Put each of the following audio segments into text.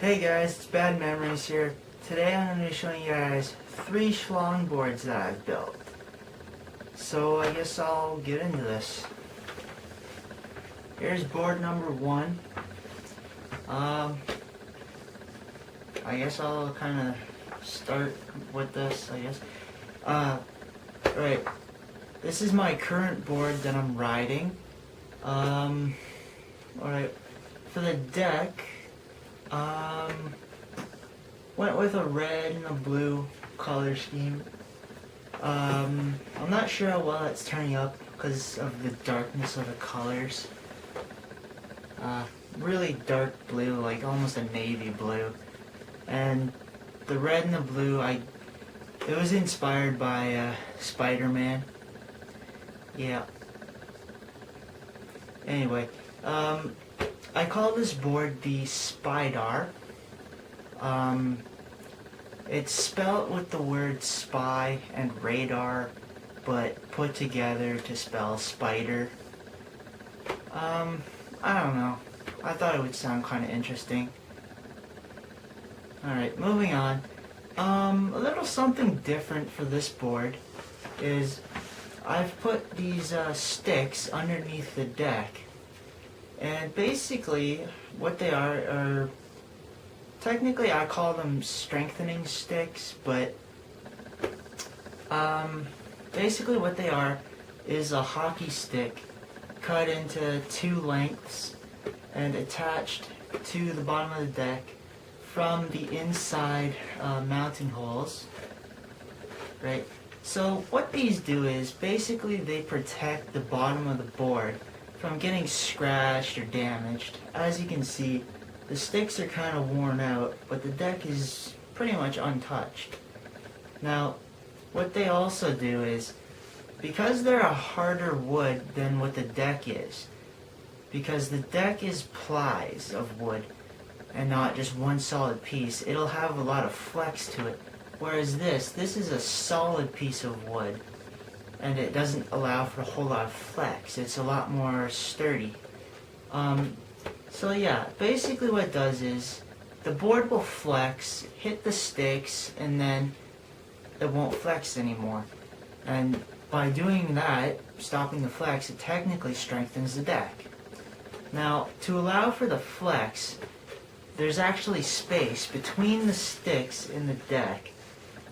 Hey guys, it's Bad Memories here. Today I'm going to be showing you guys 3 shlongboards that I've built. So I guess I'll get into this. Here's board number 1. I guess I'll kind of start with this, I guess. Right. This is my current board that I'm riding. Alright. For the deck, went with a red and a blue color scheme. I'm not sure how well it's turning up because of the darkness of the colors. Really dark blue, like almost a navy blue. And the red and the blue, it was inspired by Spider-Man. Yeah. Anyway, I call this board the spydar. It's spelled with the word spy and radar, but put together to spell spider. I don't know. I thought it would sound kind of interesting. Alright, moving on. A little something different for this board is I've put these sticks underneath the deck. And basically, what they are technically I call them strengthening sticks, but basically what they are is a hockey stick cut into 2 lengths and attached to the bottom of the deck from the inside mounting holes. Right? So what these do is basically they protect the bottom of the board from getting scratched or damaged. As you can see, the sticks are kind of worn out, but the deck is pretty much untouched. Now, what they also do is, because they're a harder wood than what the deck is, because the deck is plies of wood and not just one solid piece, it'll have a lot of flex to it. Whereas this is a solid piece of wood, and it doesn't allow for a whole lot of flex. It's a lot more sturdy. So yeah, basically what it does is the board will flex, hit the sticks, and then it won't flex anymore. And by doing that, stopping the flex, it technically strengthens the deck. Now, to allow for the flex, there's actually space between the sticks in the deck.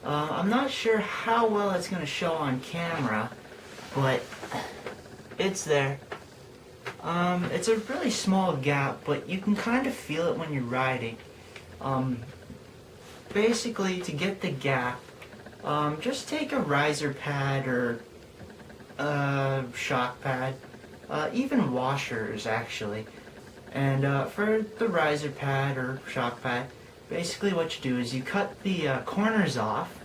I'm not sure how well it's going to show on camera, but it's there. It's a really small gap, but you can kind of feel it when you're riding. Basically, to get the gap, just take a riser pad or a shock pad, even washers actually. And for the riser pad or shock pad, basically what you do is you cut the corners off,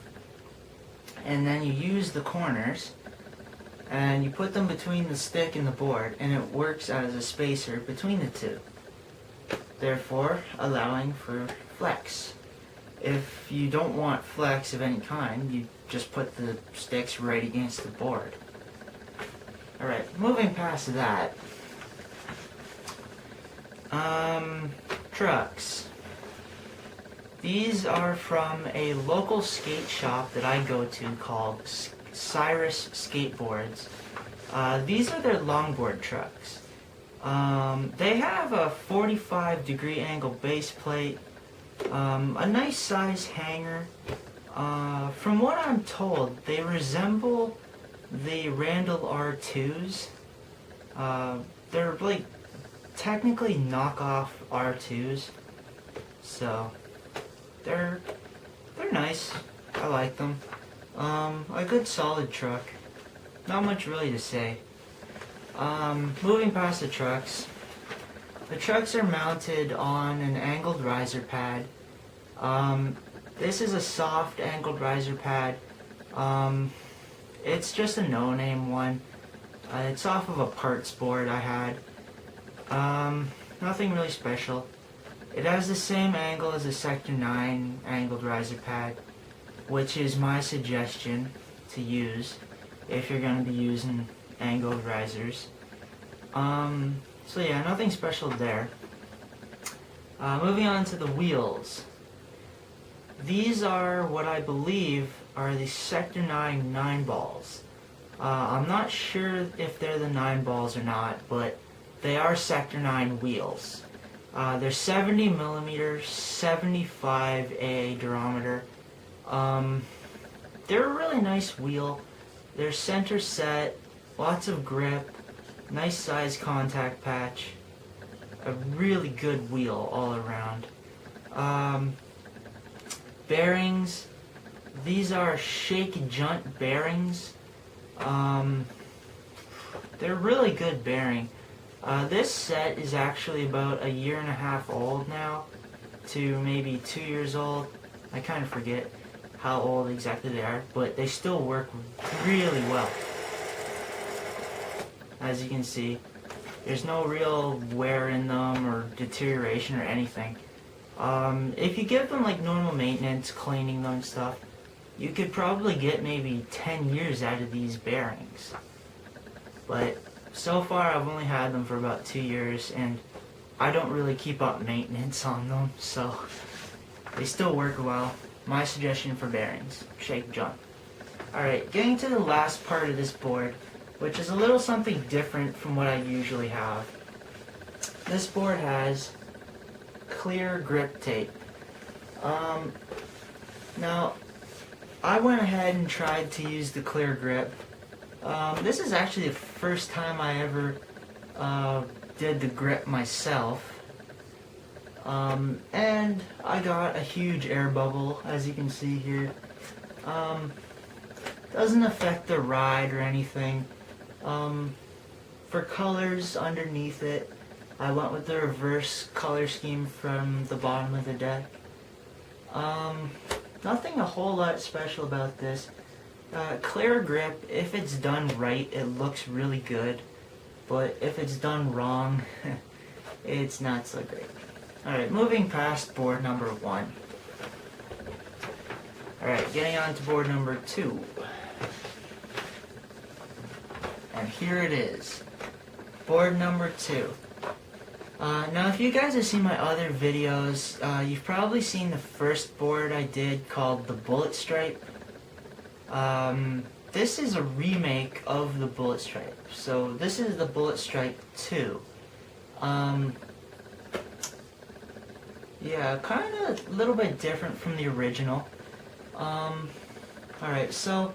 and then you use the corners, and you put them between the stick and the board, and it works as a spacer between the two, therefore allowing for flex. If you don't want flex of any kind, you just put the sticks right against the board. Alright, moving past that, trucks. These are from a local skate shop that I go to called Cyres skateboards. These are their longboard trucks. They have a 45-degree angle base plate, a nice size hanger. From what I'm told, they resemble the Randall R2s. They're like technically knockoff R2s, so they're nice. I like them. A good solid truck. Not much really to say. Moving past the trucks. The trucks are mounted on an angled riser pad. This is a soft angled riser pad. It's just a no-name one. It's off of a parts board I had. Nothing really special. It has the same angle as a Sector 9 angled riser pad, which is my suggestion to use if you're going to be using angled risers. So yeah, nothing special there. Moving on to the wheels. These are what I believe are the Sector 9 9 balls. I'm not sure if they're the 9 balls or not, but they are Sector 9 wheels. They're 70 millimeters, 75 a durometer. They're a really nice wheel. They're center set, lots of grip, nice size contact patch. A really good wheel all around. Bearings. These are shake junt bearings. They're really good bearing. This set is actually about a year and a half old now, to maybe 2 years old. I kind of forget how old exactly they are, but they still work really well. As you can see, there's no real wear in them or deterioration or anything. If you give them like normal maintenance, cleaning them and stuff, you could probably get maybe 10 years out of these bearings. But so far I've only had them for about 2 years, and I don't really keep up maintenance on them, so they still work well. My suggestion for bearings, shake junt. Alright, getting to the last part of this board, which is a little something different from what I usually have. This board has clear grip tape. Now, I went ahead and tried to use the clear grip. This is actually the first time I ever did the grip myself. And I got a huge air bubble, as you can see here. Doesn't affect the ride or anything. For colors underneath it, I went with the reverse color scheme from the bottom of the deck. Nothing a whole lot special about this. Clear grip, if it's done right, it looks really good. But if it's done wrong, it's not so great. Alright, moving past board number 1. Alright, getting on to board number 2. And here it is. Board number 2. Now, if you guys have seen my other videos, you've probably seen the first board I did called the bulletstripe. This is a remake of the bulletstripe. So this is the bulletstripe 2. Yeah, kind of a little bit different from the original. Alright, so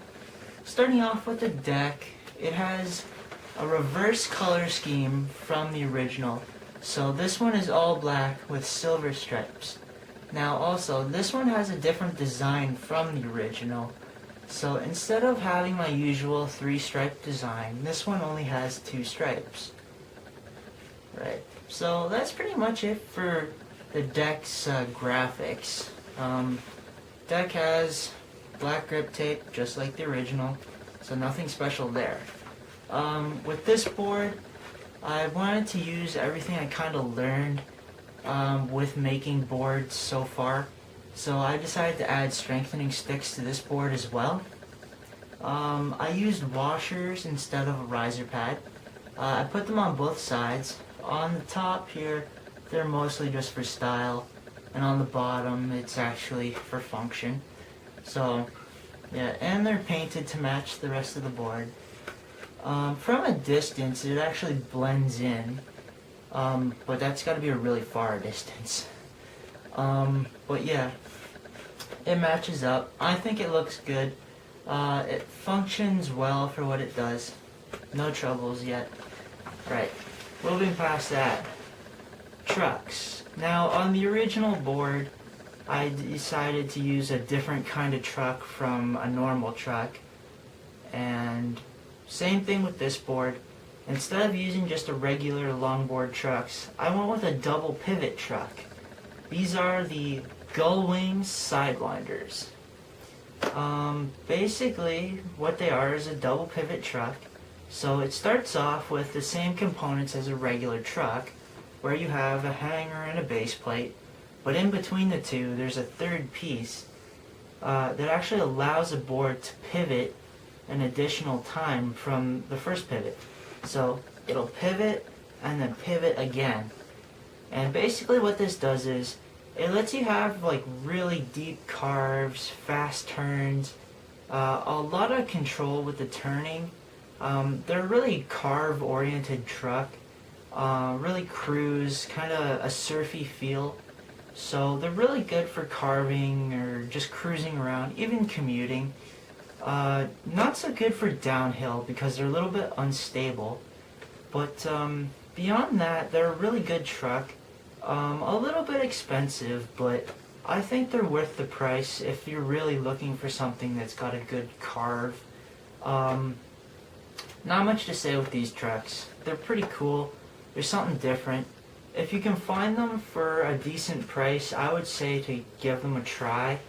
starting off with the deck, it has a reverse color scheme from the original. So this one is all black with silver stripes. Now also, this one has a different design from the original. So instead of having my usual 3-stripe design, this one only has 2 stripes. Right, so that's pretty much it for the deck's graphics. Deck has black grip tape, just like the original, so nothing special there. With this board, I wanted to use everything I kind of learned with making boards so far. So I decided to add strengthening sticks to this board as well. I used washers instead of a riser pad. I put them on both sides. On the top here, they're mostly just for style, and on the bottom, it's actually for function. So, yeah, and they're painted to match the rest of the board. From a distance, it actually blends in, but that's got to be a really far distance. But yeah, it matches up. I think it looks good. It functions well for what it does. No troubles yet. Right, moving past that. Trucks. Now, on the original board, I decided to use a different kind of truck from a normal truck. And same thing with this board. Instead of using just a regular longboard trucks, I went with a double pivot truck. These are the gullwing sidewinders. Basically, what they are is a double pivot truck. So it starts off with the same components as a regular truck, where you have a hanger and a base plate, but in between the two, there's a third piece that actually allows the board to pivot an additional time from the first pivot. So it'll pivot and then pivot again. And basically what this does is, it lets you have like really deep carves, fast turns, a lot of control with the turning. They're really carve-oriented truck, really cruise, kind of a surfy feel. So they're really good for carving or just cruising around, even commuting. Not so good for downhill because they're a little bit unstable. But beyond that, they're a really good truck. A little bit expensive, but I think they're worth the price if you're really looking for something that's got a good carve. Not much to say with these trucks. They're pretty cool. There's something different. If you can find them for a decent price, I would say to give them a try.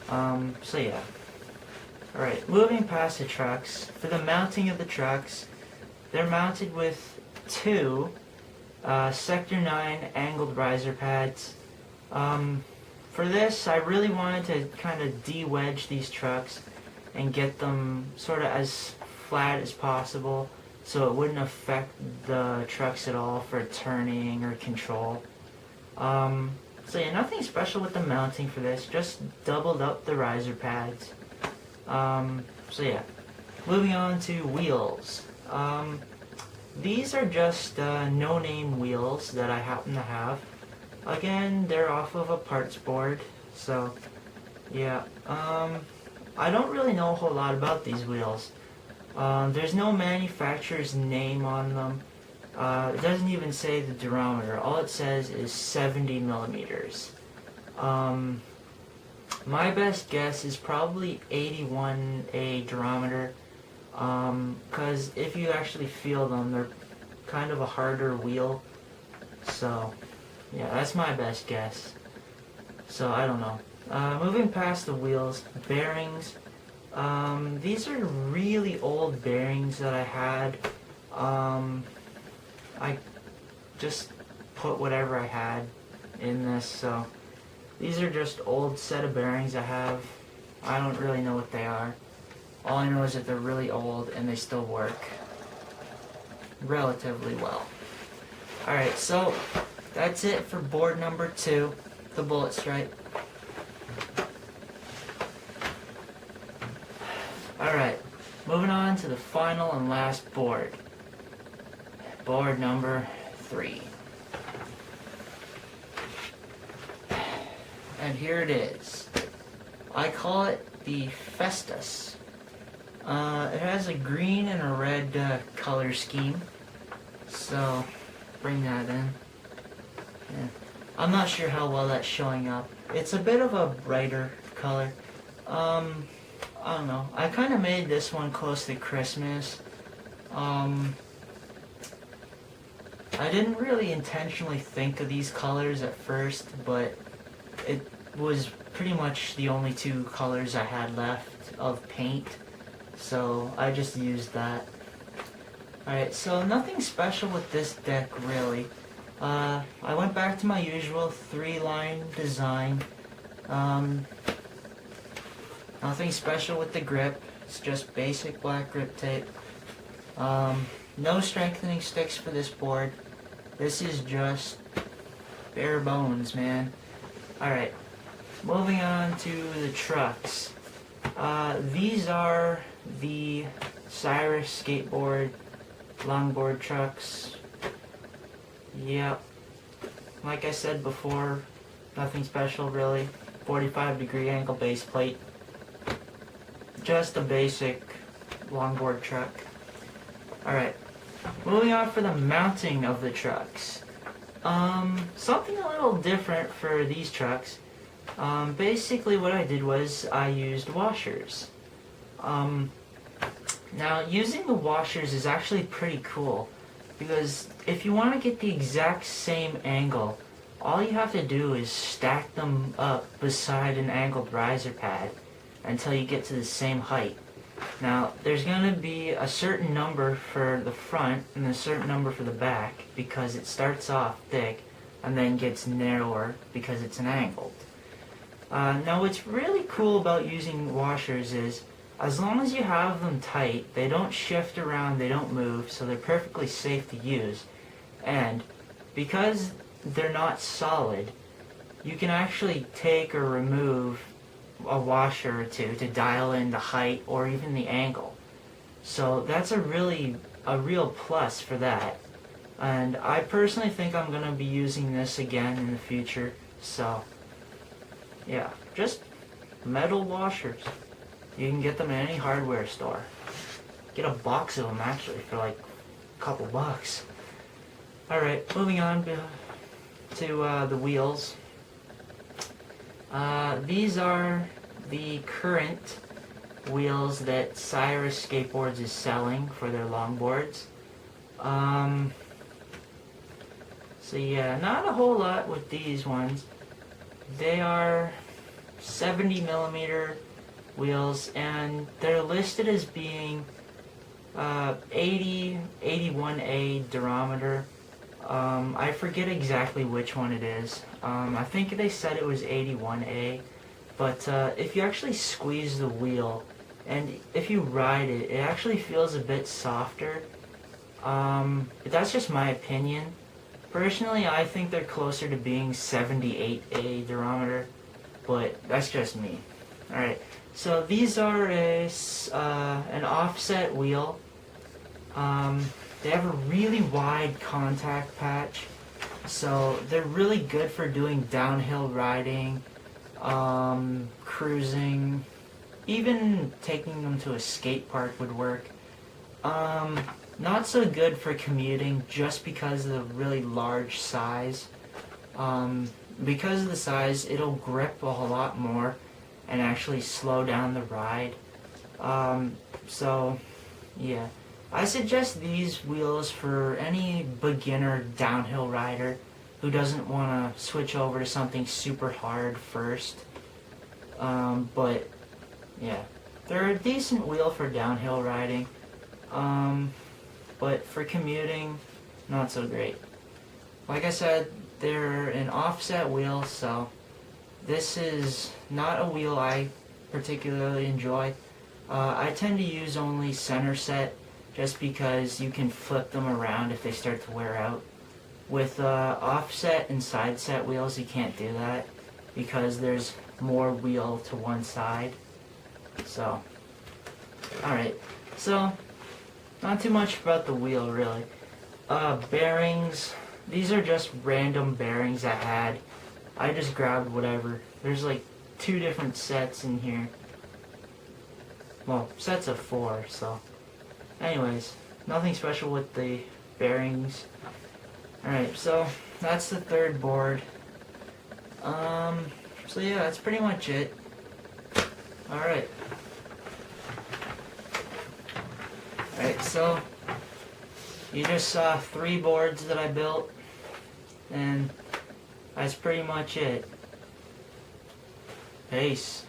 So yeah. Alright, moving past the trucks. For the mounting of the trucks, they're mounted with two Sector 9 angled riser pads. For this, I really wanted to kind of de-wedge these trucks and get them sort of as flat as possible so it wouldn't affect the trucks at all for turning or control. So yeah, nothing special with the mounting for this, just doubled up the riser pads. So yeah, moving on to wheels. These are just no-name wheels that I happen to have. Again, they're off of a parts board, so yeah. I don't really know a whole lot about these wheels. There's no manufacturer's name on them. It doesn't even say the diameter. All it says is 70 millimeters. My best guess is probably 81A diameter. Because if you actually feel them, they're kind of a harder wheel. So, yeah, that's my best guess. So, I don't know. Moving past the wheels, bearings. These are really old bearings that I had. I just put whatever I had in this, so these are just old set of bearings I have. I don't really know what they are. All I know is that they're really old and they still work relatively well. Alright, so that's it for board number 2, the bullet stripe. Alright, moving on to the final and last board. Board number 3. And here it is. I call it the Festus. It has a green and a red color scheme. So, bring that in. Yeah. I'm not sure how well that's showing up. It's a bit of a brighter color. I don't know. I kind of made this one close to Christmas. I didn't really intentionally think of these colors at first, but it was pretty much the only two colors I had left of paint, so I just used that. Alright, so nothing special with this deck really. I went back to my usual 3-line design. Nothing special with the grip, it's just basic black grip tape. No strengthening sticks for this board. This is just bare bones, man. Alright, moving on to the trucks. These are the Cyres skateboard longboard trucks. Yep. Like I said before, nothing special really. 45-degree ankle base plate. Just a basic longboard truck. Alright, moving on for the mounting of the trucks. Something a little different for these trucks. Basically what I did was I used washers. Now using the washers is actually pretty cool because if you want to get the exact same angle, all you have to do is stack them up beside an angled riser pad until you get to the same height. Now, there's going to be a certain number for the front and a certain number for the back because it starts off thick and then gets narrower because it's an angled. Now, what's really cool about using washers is as long as you have them tight, they don't shift around, they don't move, so they're perfectly safe to use. And because they're not solid, you can actually take or remove a washer or two to dial in the height or even the angle. So that's a real plus for that. And I personally think I'm going to be using this again in the future. So yeah, just metal washers. You can get them at any hardware store. Get a box of them actually for like a couple bucks. Alright, moving on to the wheels. These are the current wheels that Cyres Skateboards is selling for their longboards. So yeah, not a whole lot with these ones. They are 70 millimeter wheels, and they're listed as being 81A diameter. I forget exactly which one it is. I think they said it was 81A, but if you actually squeeze the wheel and if you ride it, it actually feels a bit softer. That's just my opinion. Personally, I think they're closer to being 78A diameter, but that's just me. Alright, so these are an offset wheel. They have a really wide contact patch, so they're really good for doing downhill riding, cruising, even taking them to a skate park would work. Not so good for commuting just because of the really large size. Because of the size, it'll grip a whole lot more and actually slow down the ride. So, yeah. I suggest these wheels for any beginner downhill rider who doesn't want to switch over to something super hard first. But, yeah. They're a decent wheel for downhill riding. But for commuting, not so great. Like I said, they're an offset wheel, so this is not a wheel I particularly enjoy. I tend to use only center set just because you can flip them around if they start to wear out. With offset and side set wheels, you can't do that because there's more wheel to one side. So, alright, so not too much about the wheel really. Bearings, these are just random bearings I had. I just grabbed whatever. There's like 2 different sets in here. Well, sets of 4, so. Anyways, nothing special with the bearings. Alright, so that's the third board. So yeah, that's pretty much it. Alright. Alright, so you just saw 3 boards that I built, and that's pretty much it. Peace.